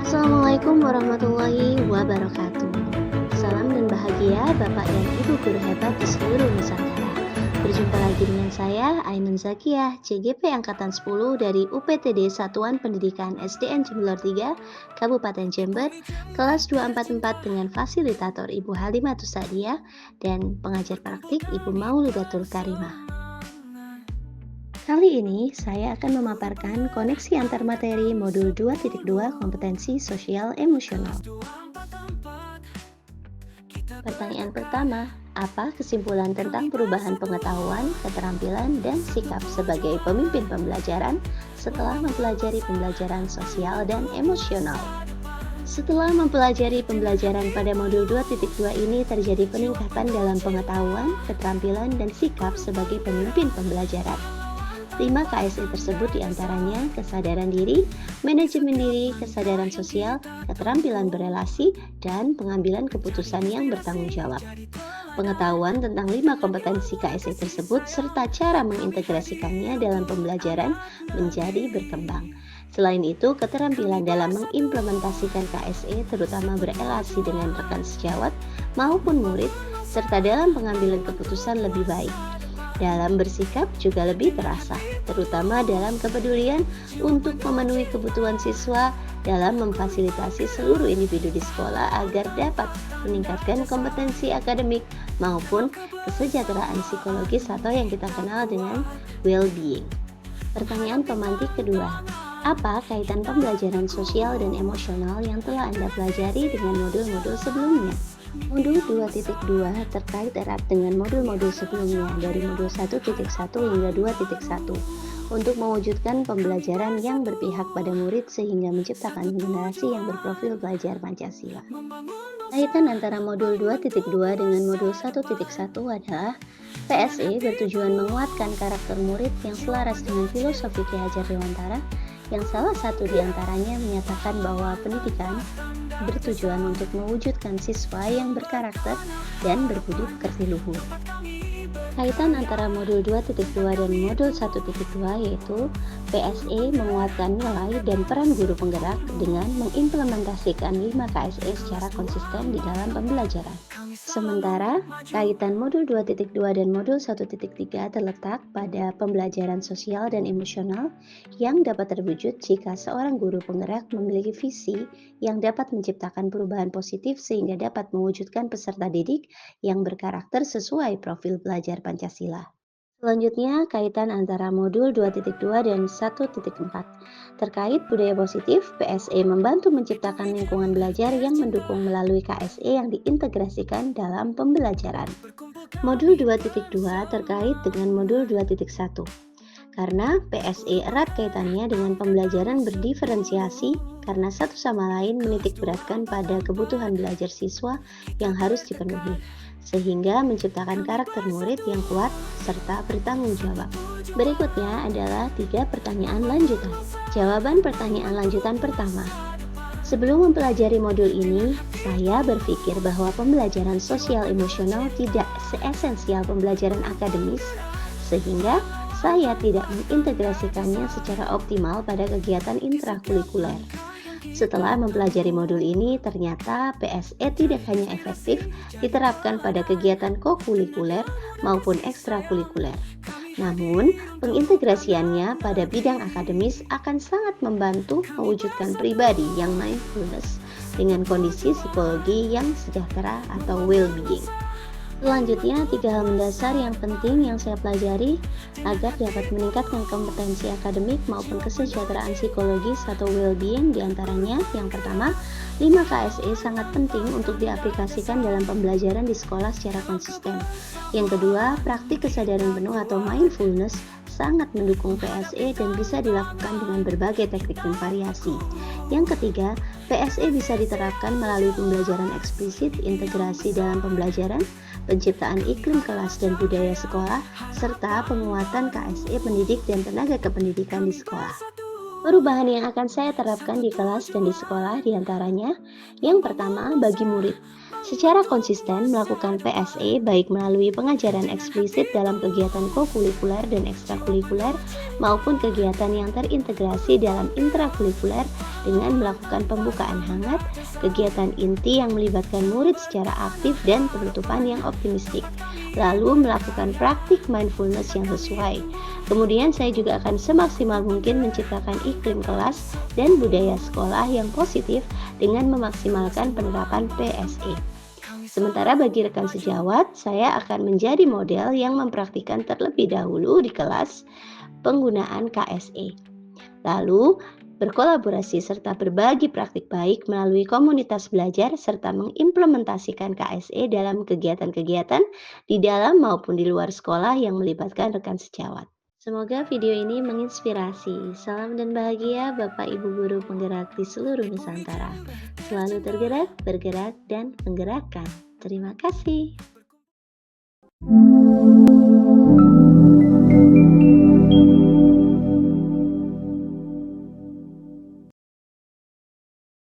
Assalamualaikum warahmatullahi wabarakatuh. Salam dan bahagia Bapak dan Ibu guru hebat di seluruh Nusantara. Berjumpa lagi dengan saya, Ainun Zakiyah, CGP Angkatan 10 dari UPTD Satuan Pendidikan SDN Jember 3, Kabupaten Jember, kelas 244 dengan fasilitator Ibu Halimatus Sa'diyah dan pengajar praktik Ibu Mauludatul Karimah. Kali ini saya akan memaparkan koneksi antar materi modul 2.2 kompetensi sosial emosional. Pertanyaan pertama, apa kesimpulan tentang perubahan pengetahuan, keterampilan, dan sikap sebagai pemimpin pembelajaran setelah mempelajari pembelajaran sosial dan emosional? Setelah mempelajari pembelajaran pada modul 2.2 ini terjadi peningkatan dalam pengetahuan, keterampilan, dan sikap sebagai pemimpin pembelajaran. 5 KSE tersebut diantaranya kesadaran diri, manajemen diri, kesadaran sosial, keterampilan berelasi, dan pengambilan keputusan yang bertanggung jawab. Pengetahuan tentang 5 kompetensi KSE tersebut serta cara mengintegrasikannya dalam pembelajaran menjadi berkembang. Selain itu, keterampilan dalam mengimplementasikan KSE terutama berelasi dengan rekan sejawat maupun murid, serta dalam pengambilan keputusan lebih baik. Dalam bersikap juga lebih terasa, terutama dalam kepedulian untuk memenuhi kebutuhan siswa dalam memfasilitasi seluruh individu di sekolah agar dapat meningkatkan kompetensi akademik maupun kesejahteraan psikologis atau yang kita kenal dengan well-being. Pertanyaan pemantik kedua, apa kaitan pembelajaran sosial dan emosional yang telah Anda pelajari dengan modul-modul sebelumnya? Modul 2.2 terkait erat dengan modul-modul sebelumnya dari modul 1.1 hingga 2.1 untuk mewujudkan pembelajaran yang berpihak pada murid sehingga menciptakan generasi yang berprofil belajar Pancasila. Kaitan antara modul 2.2 dengan modul 1.1 adalah PSE bertujuan menguatkan karakter murid yang selaras dengan filosofi Ki Hajar Dewantara yang salah satu diantaranya menyatakan bahwa pendidikan bertujuan untuk mewujudkan siswa yang berkarakter dan berbudi pekerti luhur. Kaitan antara modul 2.2 dan modul 1.2 yaitu PSE menguatkan nilai dan peran guru penggerak dengan mengimplementasikan 5 KSE secara konsisten di dalam pembelajaran. Sementara, kaitan modul 2.2 dan modul 1.3 terletak pada pembelajaran sosial dan emosional yang dapat terwujud jika seorang guru penggerak memiliki visi yang dapat menciptakan perubahan positif sehingga dapat mewujudkan peserta didik yang berkarakter sesuai profil belajar Pancasila. Selanjutnya, kaitan antara modul 2.2 dan 1.4. Terkait budaya positif, PSE membantu menciptakan lingkungan belajar yang mendukung melalui KSE yang diintegrasikan dalam pembelajaran. Modul 2.2 terkait dengan modul 2.1. Karena PSE erat kaitannya dengan pembelajaran berdiferensiasi karena satu sama lain menitikberatkan pada kebutuhan belajar siswa yang harus dipenuhi, sehingga menciptakan karakter murid yang kuat serta bertanggung jawab. Berikutnya adalah 3 pertanyaan lanjutan. Jawaban pertanyaan lanjutan pertama. Sebelum mempelajari modul ini, saya berpikir bahwa pembelajaran sosial emosional tidak seesensial pembelajaran akademis, sehingga saya tidak mengintegrasikannya secara optimal pada kegiatan intrakurikuler. Setelah mempelajari modul ini, ternyata PSE tidak hanya efektif diterapkan pada kegiatan kokurikuler maupun ekstrakurikuler. Namun, pengintegrasiannya pada bidang akademis akan sangat membantu mewujudkan pribadi yang mindfulness dengan kondisi psikologi yang sejahtera atau well-being. Selanjutnya, 3 hal mendasar yang penting yang saya pelajari agar dapat meningkatkan kompetensi akademik maupun kesejahteraan psikologis atau well-being diantaranya. Yang pertama, 5 KSE sangat penting untuk diaplikasikan dalam pembelajaran di sekolah secara konsisten. Yang kedua, praktik kesadaran penuh atau mindfulness sangat mendukung PSE dan bisa dilakukan dengan berbagai teknik dan variasi. Yang ketiga, PSE bisa diterapkan melalui pembelajaran eksplisit, integrasi dalam pembelajaran, penciptaan iklim kelas dan budaya sekolah, serta penguatan KSE pendidik dan tenaga kependidikan di sekolah. Perubahan yang akan saya terapkan di kelas dan di sekolah diantaranya, yang pertama bagi murid. Secara konsisten melakukan PSE baik melalui pengajaran eksplisit dalam kegiatan kokurikuler dan ekstrakurikuler maupun kegiatan yang terintegrasi dalam intrakurikuler dengan melakukan pembukaan hangat, kegiatan inti yang melibatkan murid secara aktif dan penutupan yang optimistik. Lalu melakukan praktik mindfulness yang sesuai. Kemudian saya juga akan semaksimal mungkin menciptakan iklim kelas dan budaya sekolah yang positif dengan memaksimalkan penerapan PSE. Sementara bagi rekan sejawat, saya akan menjadi model yang mempraktikkan terlebih dahulu di kelas penggunaan KSE. Lalu, berkolaborasi serta berbagi praktik baik melalui komunitas belajar serta mengimplementasikan KSE dalam kegiatan-kegiatan di dalam maupun di luar sekolah yang melibatkan rekan sejawat. Semoga video ini menginspirasi. Salam dan bahagia Bapak Ibu guru penggerak di seluruh Nusantara. Selalu tergerak, bergerak, dan menggerakkan. Terima kasih.